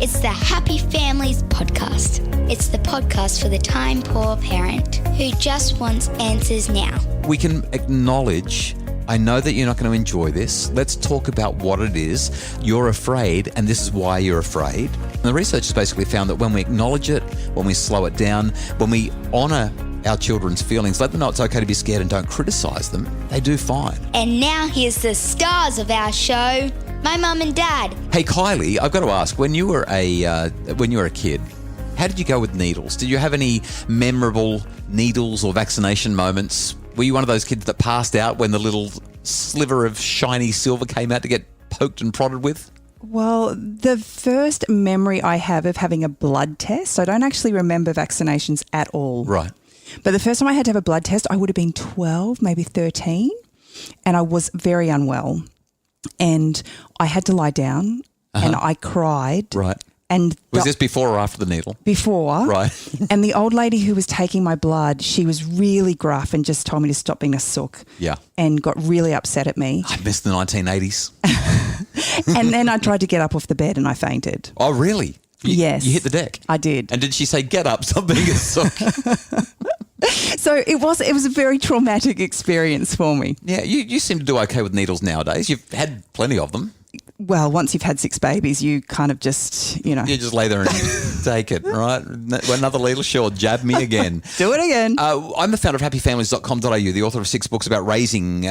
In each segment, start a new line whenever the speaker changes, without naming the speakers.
It's the Happy Families podcast. It's the podcast for the time-poor parent who just wants answers now.
We can acknowledge, I know that you're not going to enjoy this. Let's talk about what it is. You're afraid, and this is why you're afraid. And the research has basically found that when we acknowledge it, when we slow it down, when we honour our children's feelings, let them know it's okay to be scared and don't criticise them, they do fine.
And now here's the stars of our show, my mum and dad.
Hey Kylie, I've got to ask, when you were a kid, how did you go with needles? Did you have any memorable needles or vaccination moments? Were you one of those kids that passed out when the little sliver of shiny silver came out to get poked and prodded with?
Well, the first memory I have of having a blood test, I don't actually remember vaccinations at all.
Right.
But the first time I had to have a blood test, I would have been 12, maybe 13, and I was very unwell. And I had to lie down and I cried.
Right.
And
was this before or after the needle?
Before.
Right.
And the old lady who was taking my blood, she was really gruff and just told me to stop being a sook.
Yeah.
And got really upset at me.
I missed the 1980s.
And then I tried to get up off the bed and I fainted.
Oh, really?
Yes.
You hit the deck?
I did.
And did she say, get up, stop being a sook?
So it was a very traumatic experience for me.
Yeah, you seem to do okay with needles nowadays. You've had plenty of them.
Well, once you've had 6 babies, you kind of just,
You just lay there and take it, right? Another needle, sure, jab me again.
do it again.
I'm the founder of happyfamilies.com.au, the author of 6 books about raising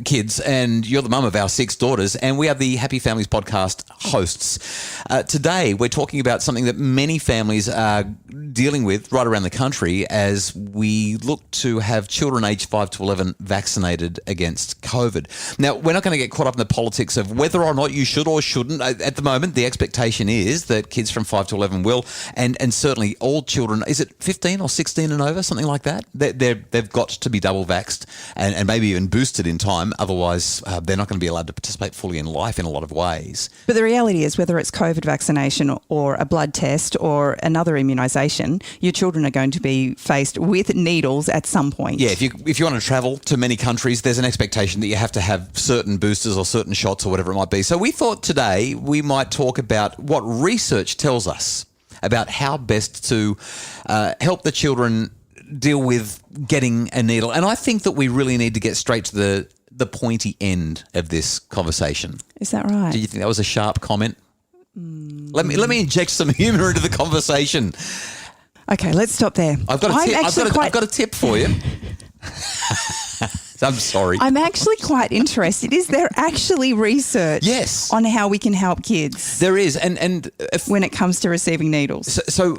kids, and you're the mum of our 6 daughters, and we are the Happy Families podcast hosts. Today, we're talking about something that many families are dealing with right around the country as we look to have children aged 5 to 11 vaccinated against COVID. Now, we're not going to get caught up in the politics of whether or not you should or shouldn't. At the moment, the expectation is that kids from 5 to 11 will, and certainly all children, is it 15 or 16 and over, something like that? They've got to be double vaxxed and maybe even boosted in time. Otherwise, they're not going to be allowed to participate fully in life in a lot of ways.
But the reality is, whether it's COVID vaccination or a blood test or another immunisation, your children are going to be faced with needles at some point.
Yeah, if you want to travel to many countries, there's an expectation that you have to have certain boosters or certain shots or whatever it might be. So we thought today we might talk about what research tells us about how best to help the children deal with getting a needle. And I think that we really need to get straight to the pointy end of this conversation.
Is that right?
Do you think that was a sharp comment? Let me inject some humour into the conversation.
Okay, let's stop there.
I've got a tip for you. I'm sorry.
I'm actually quite interested. Is there actually research
Yes.
on how we can help kids?
There is. And
when it comes to receiving needles.
So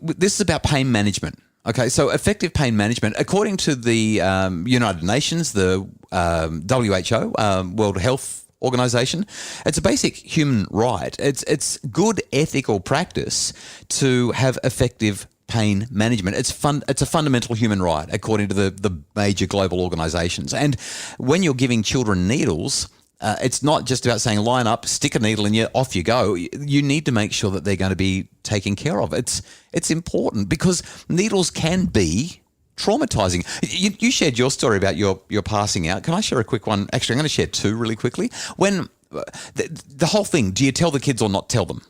this is about pain management. Okay, so effective pain management, according to the United Nations, the WHO, World Health Organization, it's a basic human right. It's good ethical practice to have effective pain management. It's a fundamental human right, according to the major global organizations. And when you're giving children needles, it's not just about saying line up, stick a needle in you, off you go. You need to make sure that they're going to be taken care of. It's important because needles can be traumatizing. You shared your story about your passing out. Can I share a quick one? Actually, I'm going to share 2 really quickly. When the whole thing, do you tell the kids or not tell them?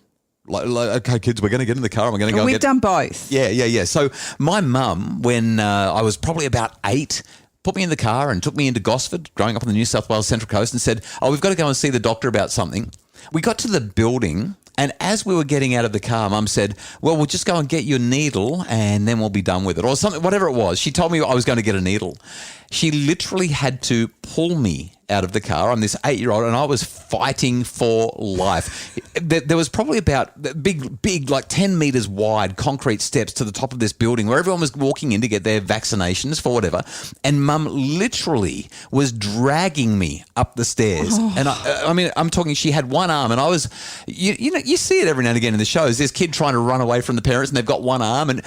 Like, okay, kids, we're going to get in the car and we're going to go.
We've done both.
Yeah. So my mum, when I was probably about 8, put me in the car and took me into Gosford, growing up on the New South Wales Central Coast, and said, we've got to go and see the doctor about something. We got to the building, and as we were getting out of the car, Mum said, well, we'll just go and get your needle and then we'll be done with it, or something, whatever it was. She told me I was going to get a needle. She literally had to pull me out of the car. I'm this 8-year-old and I was fighting for life. There was probably about big, like 10 metres wide concrete steps to the top of this building where everyone was walking in to get their vaccinations for whatever. And Mum literally was dragging me up the stairs. Oh. And I mean, I'm talking, she had one arm and I was, you see it every now and again in the shows. This kid trying to run away from the parents and they've got one arm, and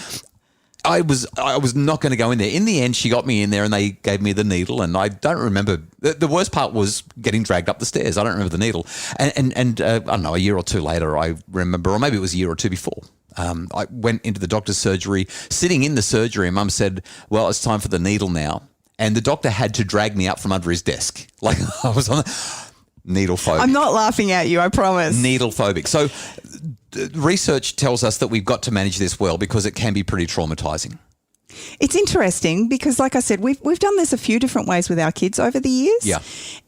I was not going to go in there. In the end, she got me in there and they gave me the needle, and I don't remember. The worst part was getting dragged up the stairs. I don't remember the needle. And I don't know, a year or 2 later, I remember, or maybe it was a year or 2 before, I went into the doctor's surgery, sitting in the surgery, and Mum said, well, it's time for the needle now. And the doctor had to drag me up from under his desk. Like I was on needle phobic.
I'm not laughing at you, I promise.
Needle phobic. So research tells us that we've got to manage this well because it can be pretty traumatizing.
It's interesting because, like I said, we've done this a few different ways with our kids over the years.
Yeah.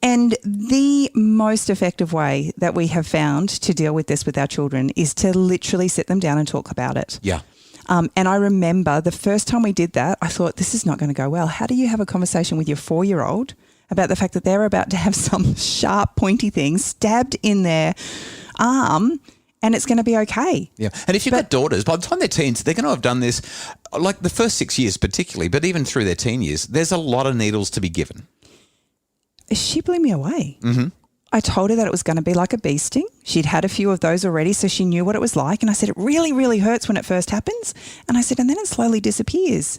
And the most effective way that we have found to deal with this with our children is to literally sit them down and talk about it.
Yeah.
And I remember the first time we did that, I thought, this is not going to go well. How do you have a conversation with your 4-year-old about the fact that they're about to have some sharp, pointy thing stabbed in their arm and it's going to be okay?
Yeah. And if you've got daughters, by the time they're teens, they're going to have done this, like the first 6 years particularly, but even through their teen years, there's a lot of needles to be given.
She blew me away.
Mm-hmm.
I told her that it was going to be like a bee sting. She'd had a few of those already, so she knew what it was like. And I said, it really, really hurts when it first happens. And I said, and then it slowly disappears.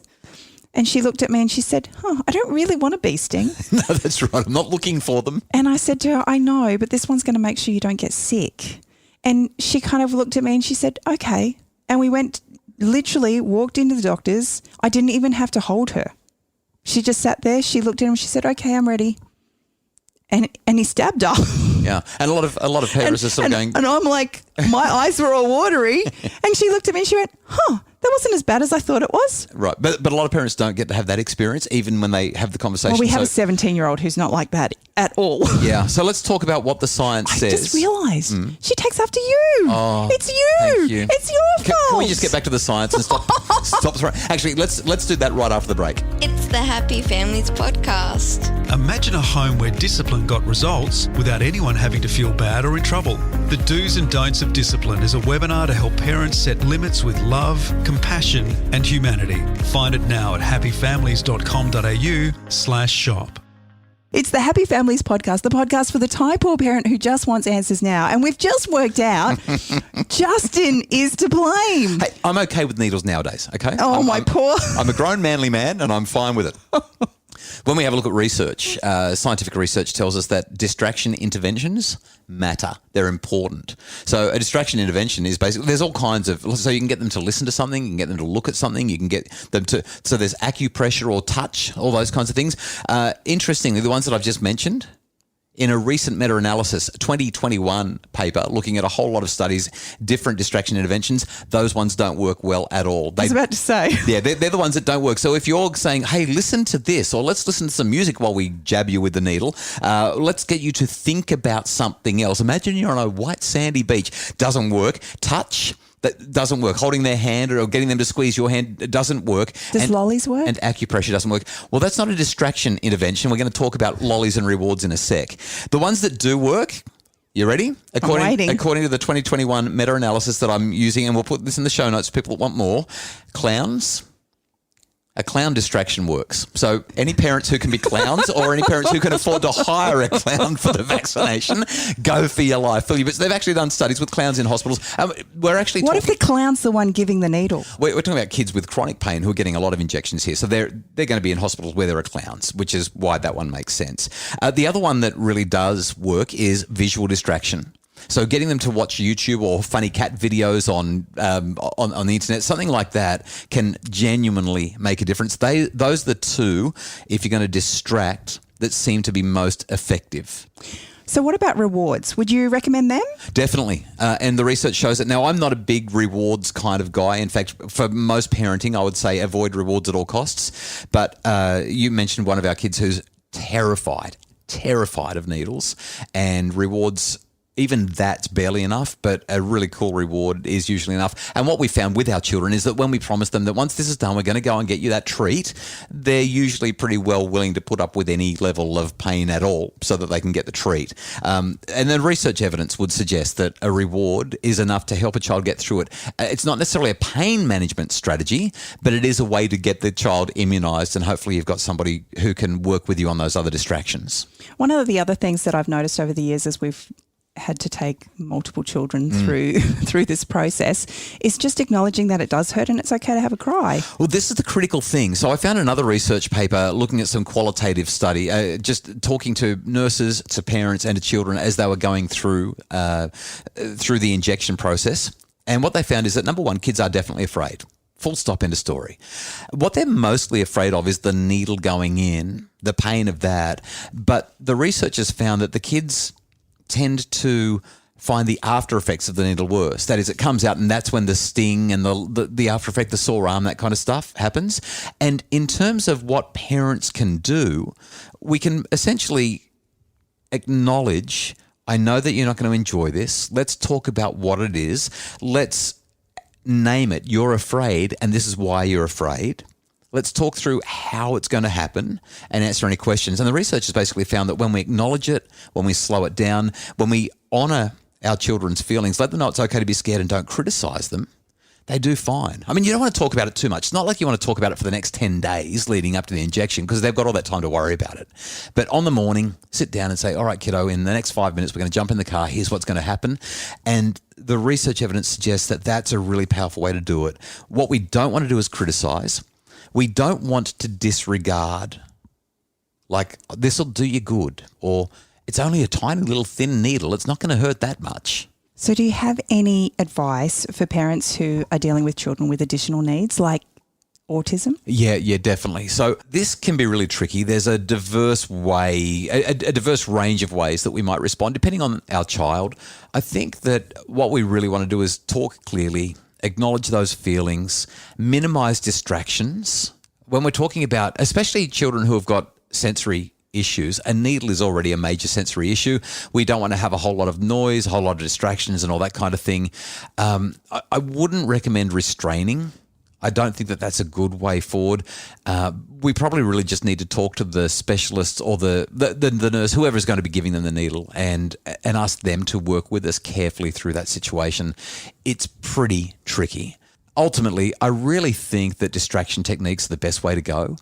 And she looked at me and she said, I don't really want a bee sting.
No, that's right. I'm not looking for them.
And I said to her, I know, but this one's going to make sure you don't get sick. And she kind of looked at me and she said, okay. And we walked into the doctor's. I didn't even have to hold her. She just sat there. She looked at him and she said, okay, I'm ready. And he stabbed her.
Yeah. And a lot of parents are sort of going.
And I'm like, my eyes were all watery. And she looked at me and she went, that wasn't as bad as I thought it was.
Right. But a lot of parents don't get to have that experience even when they have the conversation.
Well, we have a 17-year-old who's not like that at all.
Yeah. So let's talk about what the science says.
I just realised she takes after you.
Oh,
it's you.
thank you.
It's your fault.
Can we just get back to the science and stop throwing? Actually, let's do that right after the break.
It's the Happy Families Podcast.
Imagine a home where discipline got results without anyone having to feel bad or in trouble. The Do's and Don'ts of Discipline is a webinar to help parents set limits with love, compassion and humanity. Find it now at happyfamilies.com.au/shop.
It's the Happy Families Podcast, the podcast for the Thai poor parent who just wants answers now. And we've just worked out Justin is to blame.
Hey, I'm okay with needles nowadays, okay?
I'm
a grown manly man and I'm fine with it. When we have a look at research, scientific research tells us that distraction interventions matter. They're important. So a distraction intervention is basically, there's all kinds of, so you can get them to listen to something, you can get them to look at something, you can get them to, so there's acupressure or touch, all those kinds of things. Interestingly, the ones that I've just mentioned, in a recent meta-analysis, 2021 paper, looking at a whole lot of studies, different distraction interventions, those ones don't work well at all.
I was about to say.
Yeah, they're the ones that don't work. So if you're saying, hey, listen to this, or let's listen to some music while we jab you with the needle, let's get you to think about something else. Imagine you're on a white sandy beach. Doesn't work. Touch. That doesn't work. Holding their hand or getting them to squeeze your hand, it doesn't work.
Does lollies work?
And acupressure doesn't work. Well, that's not a distraction intervention. We're going to talk about lollies and rewards in a sec. The ones that do work, you ready? According to the 2021 meta-analysis that I'm using, and we'll put this in the show notes for people that want more, clowns. A clown distraction works. So any parents who can be clowns or any parents who can afford to hire a clown for the vaccination, go for your life. But they've actually done studies with clowns in hospitals.
What if the clown's the one giving the needle?
We're talking about kids with chronic pain who are getting a lot of injections here. So they're going to be in hospitals where there are clowns, which is why that one makes sense. The other one that really does work is visual distraction. So getting them to watch YouTube or funny cat videos on the internet, something like that, can genuinely make a difference. Those are the two, if you're going to distract, that seem to be most effective.
So what about rewards? Would you recommend them?
Definitely. And the research shows that. Now, I'm not a big rewards kind of guy. In fact, for most parenting, I would say avoid rewards at all costs. But you mentioned one of our kids who's terrified of needles, and rewards, even that's barely enough, but a really cool reward is usually enough. And what we found with our children is that when we promise them that once this is done, we're going to go and get you that treat, they're usually pretty well willing to put up with any level of pain at all so that they can get the treat. And the research evidence would suggest that a reward is enough to help a child get through it. It's not necessarily a pain management strategy, but it is a way to get the child immunised, and hopefully you've got somebody who can work with you on those other distractions.
One of the other things that I've noticed over the years as we've had to take multiple children through this process is just acknowledging that it does hurt and it's okay to have a cry.
Well, this is the critical thing. So I found another research paper looking at some qualitative study, just talking to nurses, to parents and to children as they were going through the injection process. And what they found is that, number one, kids are definitely afraid. Full stop, end of story. What they're mostly afraid of is the needle going in, the pain of that. But the researchers found that the kids tend to find the after effects of the needle worse. That is, it comes out and that's when the sting and the after effect, the sore arm, that kind of stuff happens. And in terms of what parents can do, we can essentially acknowledge, I know that you're not going to enjoy this. Let's talk about what it is. Let's name it. You're afraid, and this is why you're afraid. Let's talk through how it's going to happen and answer any questions. And the research has basically found that when we acknowledge it, when we slow it down, when we honour our children's feelings, let them know it's okay to be scared and don't criticise them, they do fine. I mean, you don't want to talk about it too much. It's not like you want to talk about it for the next 10 days leading up to the injection because they've got all that time to worry about it. But on the morning, sit down and say, all right, kiddo, in the next 5 minutes, we're going to jump in the car. Here's what's going to happen. And the research evidence suggests that that's a really powerful way to do it. What we don't want to do is criticise. We don't want to disregard, like, this will do you good, or it's only a tiny little thin needle. It's not going to hurt that much.
So do you have any advice for parents who are dealing with children with additional needs like autism?
Yeah, definitely. So this can be really tricky. There's a diverse way, a diverse range of ways that we might respond depending on our child. I think that what we really want to do is talk clearly, acknowledge those feelings, minimize distractions. When we're talking about, especially children who have got sensory issues, a needle is already a major sensory issue. We don't want to have a whole lot of noise, a whole lot of distractions and all that kind of thing. I wouldn't recommend restraining. I don't think that that's a good way forward. We probably really just need to talk to the specialists or the nurse, whoever's going to be giving them the needle, and ask them to work with us carefully through that situation. It's pretty tricky. Ultimately, I really think that distraction techniques are the best way to go.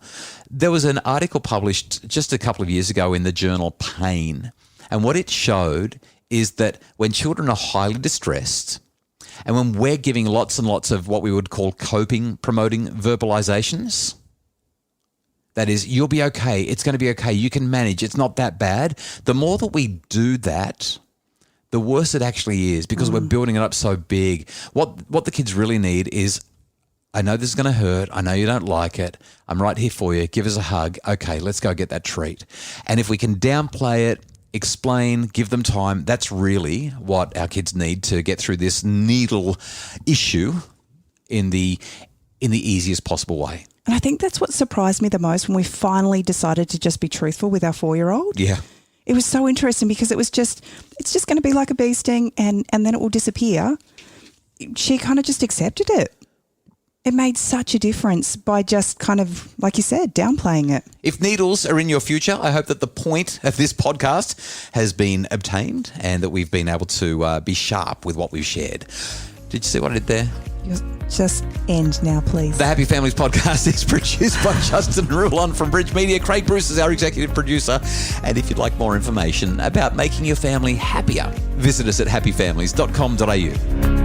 There was an article published just a couple of years ago in the journal Pain, and what it showed is that when children are highly distressed, and when we're giving lots and lots of what we would call coping, promoting verbalizations, that is, you'll be okay, it's going to be okay, you can manage, it's not that bad. The more that we do that, the worse it actually is because we're building it up so big. What the kids really need is, I know this is going to hurt. I know you don't like it. I'm right here for you. Give us a hug. Okay, let's go get that treat. And if we can downplay it, explain, give them time, that's really what our kids need to get through this needle issue in the easiest possible way.
And I think that's what surprised me the most when we finally decided to just be truthful with our 4-year-old.
Yeah.
It was so interesting because it's just going to be like a bee sting and then it will disappear. She kind of just accepted it. It made such a difference by just kind of, like you said, downplaying it.
If needles are in your future, I hope that the point of this podcast has been obtained and that we've been able to be sharp with what we've shared. Did you see what I did there?
Just end now, please.
The Happy Families podcast is produced by Justin Rulon from Bridge Media. Craig Bruce is our executive producer. And if you'd like more information about making your family happier, visit us at happyfamilies.com.au.